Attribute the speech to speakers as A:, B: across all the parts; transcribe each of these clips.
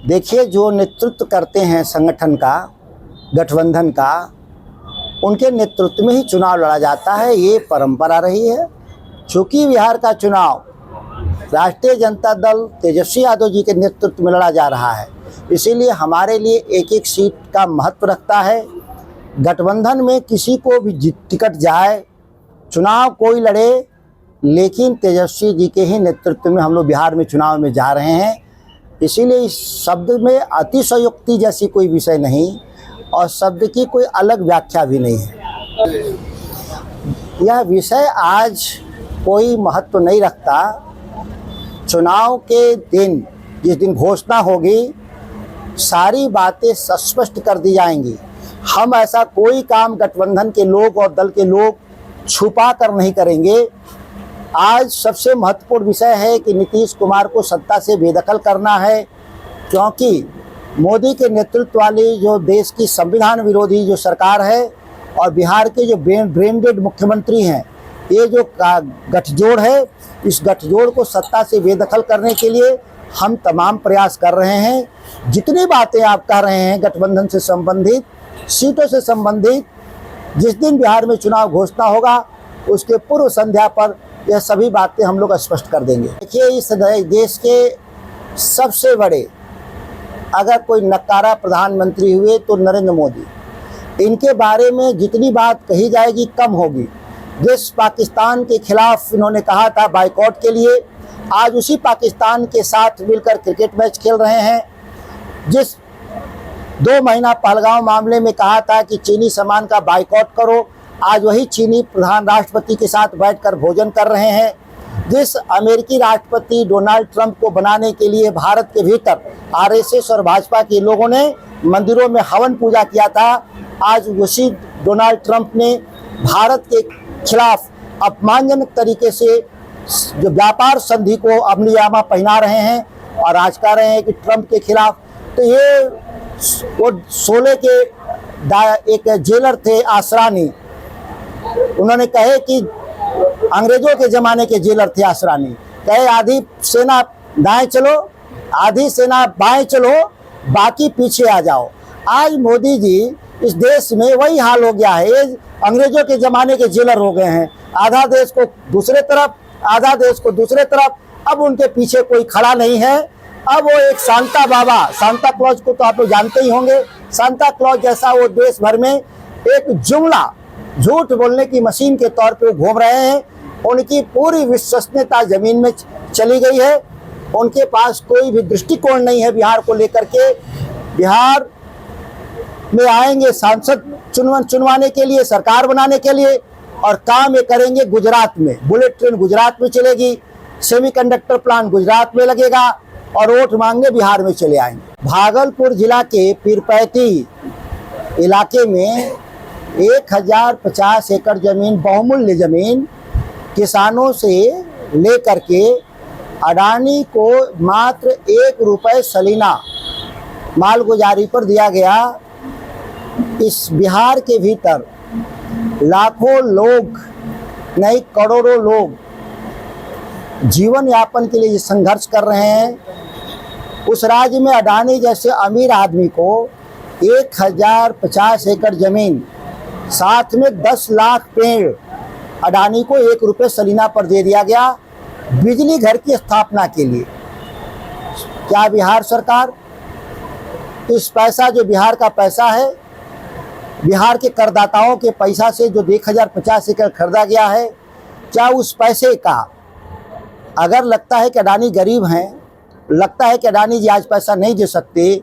A: देखिए, जो नेतृत्व करते हैं संगठन का, गठबंधन का, उनके नेतृत्व में ही चुनाव लड़ा जाता है। ये परंपरा रही है। चूँकि बिहार का चुनाव राष्ट्रीय जनता दल तेजस्वी यादव जी के नेतृत्व में लड़ा जा रहा है, इसीलिए हमारे लिए एक एक सीट का महत्व रखता है। गठबंधन में किसी को भी टिकट जाए, चुनाव कोई लड़े, लेकिन तेजस्वी जी के ही नेतृत्व में हम लोग बिहार में चुनाव में जा रहे हैं। इसीलिए इस शब्द में अतिशयोक्ति जैसी कोई विषय नहीं और शब्द की कोई अलग व्याख्या भी नहीं है। यह विषय आज कोई महत्व नहीं रखता। चुनाव के दिन, जिस दिन घोषणा होगी, सारी बातें स्पष्ट कर दी जाएंगी। हम ऐसा कोई काम गठबंधन के लोग और दल के लोग छुपा कर नहीं करेंगे। आज सबसे महत्वपूर्ण विषय है कि नीतीश कुमार को सत्ता से बेदखल करना है, क्योंकि मोदी के नेतृत्व वाली जो देश की संविधान विरोधी जो सरकार है और बिहार के जो ब्रेन डेड मुख्यमंत्री हैं, ये जो गठजोड़ है, इस गठजोड़ को सत्ता से बेदखल करने के लिए हम तमाम प्रयास कर रहे हैं। जितनी बातें आप कर रहे हैं गठबंधन से संबंधित, सीटों से संबंधित, जिस दिन बिहार में चुनाव घोषणा होगा उसके पूर्व संध्या पर यह सभी बातें हम लोग स्पष्ट कर देंगे। देखिए, इस देश के सबसे बड़े अगर कोई नकारा प्रधानमंत्री हुए तो नरेंद्र मोदी। इनके बारे में जितनी बात कही जाएगी कम होगी। जिस पाकिस्तान के खिलाफ इन्होंने कहा था बाइकॉट के लिए, आज उसी पाकिस्तान के साथ मिलकर क्रिकेट मैच खेल रहे हैं। जिस 2 महीना पहलगांव मामले में कहा था कि चीनी सामान का बाइकॉट करो, आज वही चीनी प्रधान राष्ट्रपति के साथ बैठकर भोजन कर रहे हैं। जिस अमेरिकी राष्ट्रपति डोनाल्ड ट्रंप को बनाने के लिए भारत के भीतर आरएसएस और भाजपा के लोगों ने मंदिरों में हवन पूजा किया था, आज उसी डोनाल्ड ट्रंप ने भारत के खिलाफ अपमानजनक तरीके से जो व्यापार संधि को अमलीजामा पहना रहे हैं और आज कह रहे हैं कि ट्रंप के खिलाफ। तो ये वो 16 के एक जेलर थे आसरानी, उन्होंने कहे कि अंग्रेजों के ज़माने के जेलर थे आसरानी, कहे आधी सेना दाएं चलो, आधी सेना बाएं चलो, बाकी पीछे आ जाओ। आज मोदी जी, इस देश में वही हाल हो गया है। अंग्रेजों के ज़माने के जेलर हो गए हैं, आधा देश को दूसरे तरफ, आधा देश को दूसरे तरफ। अब उनके पीछे कोई खड़ा नहीं है। अब वो एक सांता बाबा, सांता क्लॉज को तो आप लोग जानते ही होंगे, सांता क्लॉज जैसा वो देश भर में एक जुमला, झूठ बोलने की मशीन के तौर पे घूम रहे हैं। उनकी पूरी विश्वसनीयता जमीन में चली गई है। उनके पास कोई भी दृष्टिकोण नहीं है बिहार को लेकर के। बिहार में आएंगे सांसद चुनवाने के लिए, सरकार बनाने के लिए, और काम ये करेंगे गुजरात में। बुलेट ट्रेन गुजरात में चलेगी, सेमीकंडक्टर प्लांट गुजरात में लगेगा और वोट मांगने बिहार में चले आएंगे। भागलपुर जिला के पीरपैती इलाके में 1050 एकड़ जमीन, बहुमूल्य जमीन, किसानों से लेकर के अडानी को मात्र 1 रुपये सलीना मालगुजारी पर दिया गया। इस बिहार के भीतर लाखों लोग, नहीं करोड़ों लोग जीवन यापन के लिए संघर्ष कर रहे हैं। उस राज्य में अडानी जैसे अमीर आदमी को 1050 एकड़ जमीन, साथ में 10 लाख पेड़, अडानी को 1 रुपये सलीना पर दे दिया गया बिजली घर की स्थापना के लिए। क्या बिहार सरकार इस पैसा, जो बिहार का पैसा है, बिहार के करदाताओं के पैसा से जो 1050 एकड़ खरीदा गया है, क्या उस पैसे का, अगर लगता है कि अडानी गरीब हैं, लगता है कि अडानी जी आज पैसा नहीं दे सकते,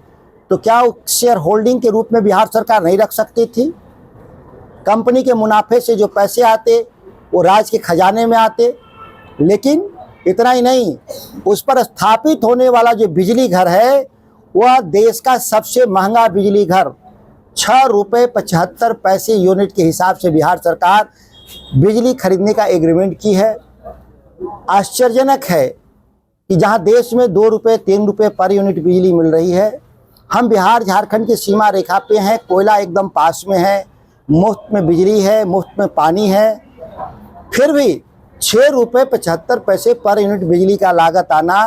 A: तो क्या शेयर होल्डिंग के रूप में बिहार सरकार नहीं रख सकती थी? कंपनी के मुनाफे से जो पैसे आते वो राज्य के खजाने में आते। लेकिन इतना ही नहीं, उस पर स्थापित होने वाला जो बिजली घर है, वह देश का सबसे महंगा बिजली घर, 6 रुपये 75 पैसे यूनिट के हिसाब से बिहार सरकार बिजली खरीदने का एग्रीमेंट की है। आश्चर्यजनक है कि जहां देश में 2 रुपये 3 रुपये पर यूनिट बिजली मिल रही है, हम बिहार झारखंड की सीमा रेखा पे हैं, कोयला एकदम पास में है, मुफ्त में बिजली है, मुफ्त में पानी है, फिर भी 6 रुपये 75 पैसे पर यूनिट बिजली का लागत आना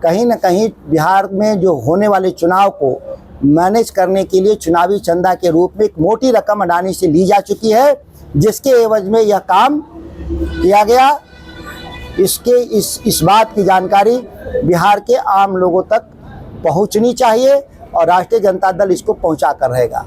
A: कहीं न कहीं बिहार में जो होने वाले चुनाव को मैनेज करने के लिए चुनावी चंदा के रूप में एक मोटी रकम अडानी से ली जा चुकी है, जिसके एवज में यह काम किया गया। इस बात की जानकारी बिहार के आम लोगों तक पहुंचनी चाहिए और राष्ट्रीय जनता दल इसको पहुंचा कर रहेगा।